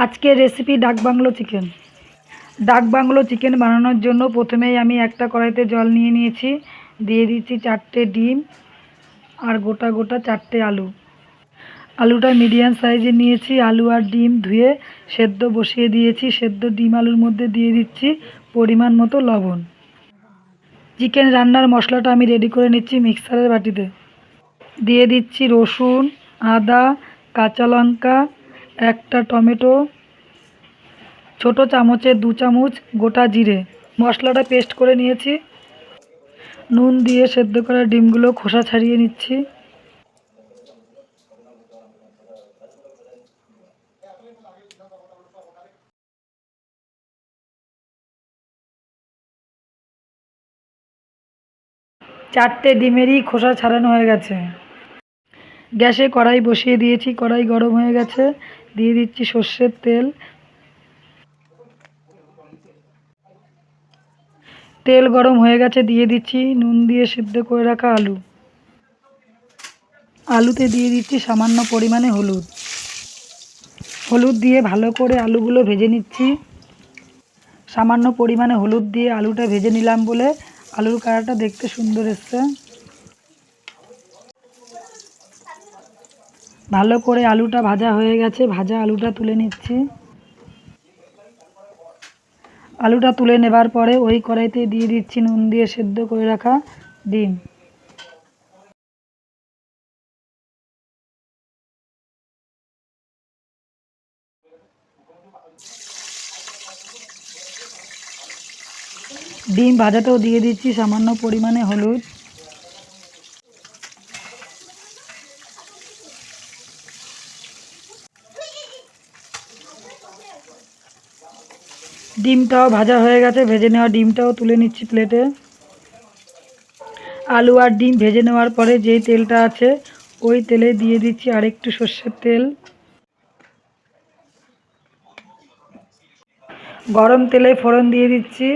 আজকের রেসিপি ডাক bungalow chicken. ডাক বাংলো চিকেন বানানোর জন্য প্রথমেই আমি একটা কড়াইতে জল নিয়ে নিয়েছি। দিয়ে দিচ্ছি 4টে ডিম আর গোটা গোটা 4টে আলু। আলুটা মিডিয়াম সাইজে নিয়েছি। আলু আর ডিম ধুয়ে সেদ্ধ বসিয়ে দিয়েছি। সেদ্ধ ডিম আলুর মধ্যে দিয়ে দিচ্ছি পরিমাণ মতো লবণ। চিকেন রান্নার মশলাটা আমি রেডি করে নিচ্ছি মিক্সারের বাটিতে। দিয়ে দিচ্ছি রসুন, আদা, কাঁচা লঙ্কা, একটা টমেটো, ছোট চামচে 2 চামচ গোটা জিরে। মশলাটা পেস্ট করে নিয়েছি। নুন দিয়ে সেদ্ধ করা ডিমগুলো খোসা ছাড়িয়ে নিচ্ছি। চারটে ডিমেরই খোসা ছাড়ানো হয়ে গেছে। গ্যাসে কড়াই বসিয়ে দিয়েছি। কড়াই গরম হয়ে গেছে। দিয়ে দিচ্ছি সর্ষের তেল। তেল গরম হয়ে গেছে। দিয়ে দিচ্ছি নুন দিয়ে সিদ্ধ করে রাখা আলু। আলুতে দিয়ে দিচ্ছি সামান্য পরিমাণে হলুদ। হলুদ দিয়ে ভালো করে আলুগুলো ভেজে নিচ্ছি। সামান্য পরিমাণে হলুদ দিয়ে আলুটা ভেজে নিলাম বলে আলুর কালারটা দেখতে সুন্দর এসছে। ভালো করে আলুটা ভাজা হয়ে গেছে। ভাজা আলুটা তুলে নিচ্ছি। আলুটা তুলে নেবার পরে ওই কড়াইতে দিয়ে দিচ্ছি নুন দিয়ে সেদ্ধ করে রাখা ডিম। ডিম ভাজাতেও দিয়ে দিচ্ছি সামান্য পরিমাণে হলুদ। ডিমটাও ভাজা হয়ে গেছে। ভেজে নেওয়া ডিমটাও তুলে নিচ্ছি প্লেটে। আলু আর ডিম ভেজে নেওয়ার পরে যেই তেলটা আছে ওই তেলে দিয়ে দিচ্ছি আরেকটু সর্ষের তেল। গরম তেলে ফোড়ন দিয়ে দিচ্ছি।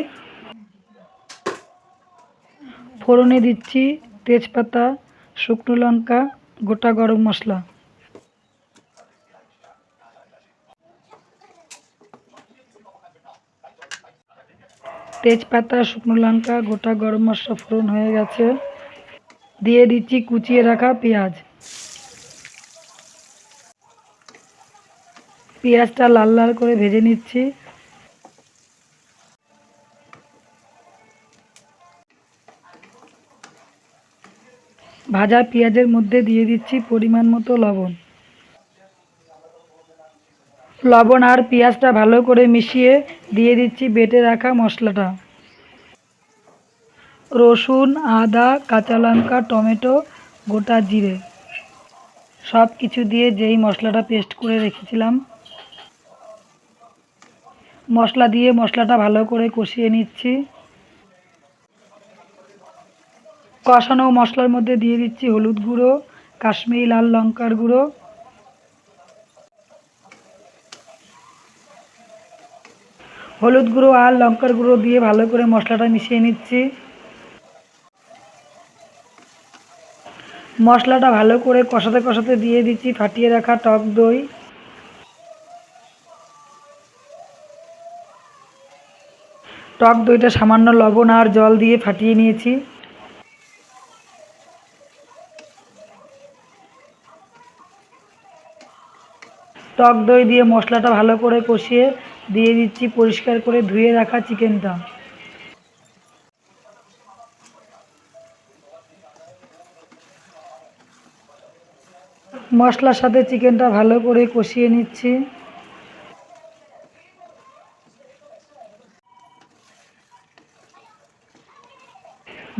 ফোড়নে দিচ্ছি তেজপাতা, শুকনো লঙ্কা, গোটা গরম মশলা। তেজপাতা, শুকনো লঙ্কা, গোটা গরম মশলা ফোড়ন হয়ে গেছে। দিয়ে দিচ্ছি কুচিয়ে রাখা পেঁয়াজ। পেঁয়াজটা লাল লাল করে ভেজে নিচ্ছি। ভাজা পেঁয়াজের মধ্যে দিয়ে দিচ্ছি পরিমাণ মতো লবণ। লবণ আর পেঁয়াজটা ভালো করে মিশিয়ে দিয়ে দিচ্ছি বেটে রাখা মশলাটা। রসুন, আদা, কাঁচা লঙ্কা, টমেটো, গোটা জিরে সব কিছু দিয়ে যেই মশলাটা পেস্ট করে রেখেছিলাম মশলা দিয়ে মশলাটা ভালো করে কষিয়ে নিচ্ছি। কষানো মশলার মধ্যে দিয়ে দিচ্ছি হলুদ গুঁড়ো, কাশ্মীরি লাল লঙ্কার গুঁড়ো, হলুদ গুঁড়ো আর লঙ্কার গুঁড়ো দিয়ে ভালো করে মশলাটা মিশিয়ে নিচ্ছি। মশলাটা ভালো করে কষাতে কষাতে দিয়ে দিচ্ছি ফাটিয়ে রাখা টক দই। টক দইটা সামান্য লবণ আর জল দিয়ে ফাটিয়ে নিয়েছি। টক দই দিয়ে মশলাটা ভালো করে কষিয়ে দিয়ে দিচ্ছি পরিষ্কার করে ধুয়ে রাখা চিকেনটা। মশলার সাথে চিকেনটা ভালো করে কষিয়ে নিচ্ছি।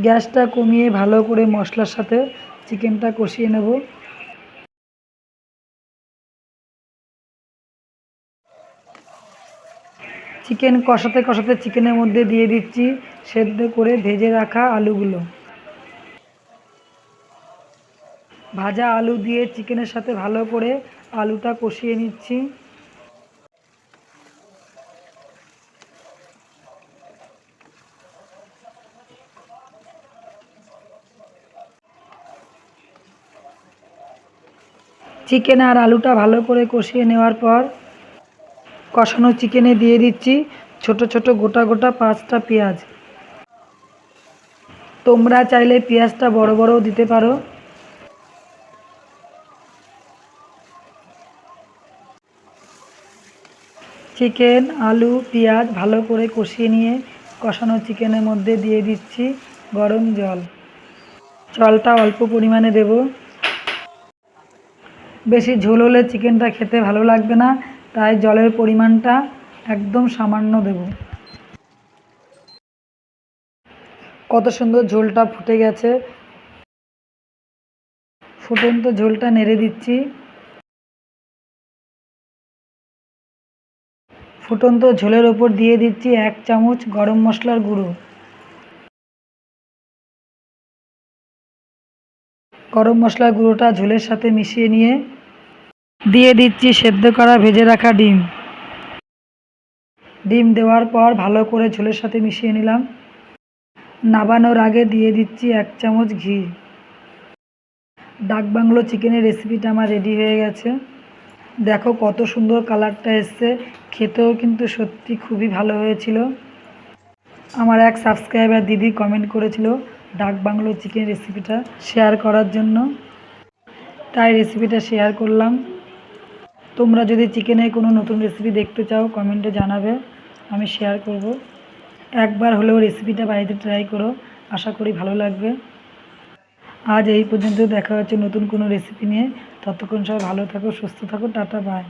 গ্যাসটা কমিয়ে ভালো করে মশলার সাথে চিকেনটা কষিয়ে নেব। চিকেন কষাতে কষাতে চিকেনের মধ্যে দিয়ে দিচ্ছি সেদ্ধ করে ভেজে রাখা আলুগুলো। ভাজা আলু দিয়ে চিকেনের সাথে ভালো করে আলুটা কষিয়ে নিচ্ছি। চিকেন আর আলুটা ভালো করে কষিয়ে নেওয়ার পর কষানো চিকেনে দিয়ে দিচ্ছি ছোট ছোট গোটা গোটা 5টা পেঁয়াজ। তোমরা চাইলে পেঁয়াজটা বড় বড়ও দিতে পারো। চিকেন, আলু, পেঁয়াজ ভালো করে কষিয়ে নিয়ে কষানো চিকেনের মধ্যে দিয়ে দিচ্ছি গরম জল। জলটা অল্প পরিমাণে দেব। বেশি ঝোল হলে চিকেনটা খেতে ভালো লাগবে না, তাই জলের পরিমাণটা একদম সামান্য দেব। কত সুন্দর ঝোলটা ফুটে গেছে। ফুটন্ত ঝোলটা নেড়ে দিচ্ছি। ফুটন্ত ঝোলের ওপর দিয়ে দিচ্ছি 1 চামচ গরম মশলার গুঁড়ো। গরম মশলার গুঁড়োটা ঝোলের সাথে মিশিয়ে নিয়ে দিয়ে দিচ্ছি সেদ্ধ করা ভেজে রাখা ডিম। ডিম দেওয়ার পর ভালো করে ঝোলের সাথে মিশিয়ে নিলাম। নামানোর আগে দিয়ে দিচ্ছি 1 চামচ ঘি। ডাক বাংলো চিকেনের রেসিপিটা আমার রেডি হয়ে গেছে। দেখো কত সুন্দর কালারটা এসছে, খেতেও কিন্তু সত্যি খুবই ভালো হয়েছিল। আমার এক সাবস্ক্রাইবার দিদি কমেন্ট করেছিল ডাক বাংলো চিকেন রেসিপিটা শেয়ার করার জন্য, তাই রেসিপিটা শেয়ার করলাম। তোমরা যদি চিকেনের কোনো নতুন রেসিপি দেখতে চাও কমেন্টে জানাবে, আমি শেয়ার করব। একবার হলেও রেসিপিটা বাড়িতে ট্রাই করো, আশা করি ভালো লাগবে। আজ এই পর্যন্ত, দেখা হচ্ছে নতুন কোনো রেসিপি নিয়ে। ততক্ষণ সবাই ভালো থাকো, সুস্থ থাকো, টাটা, বাই।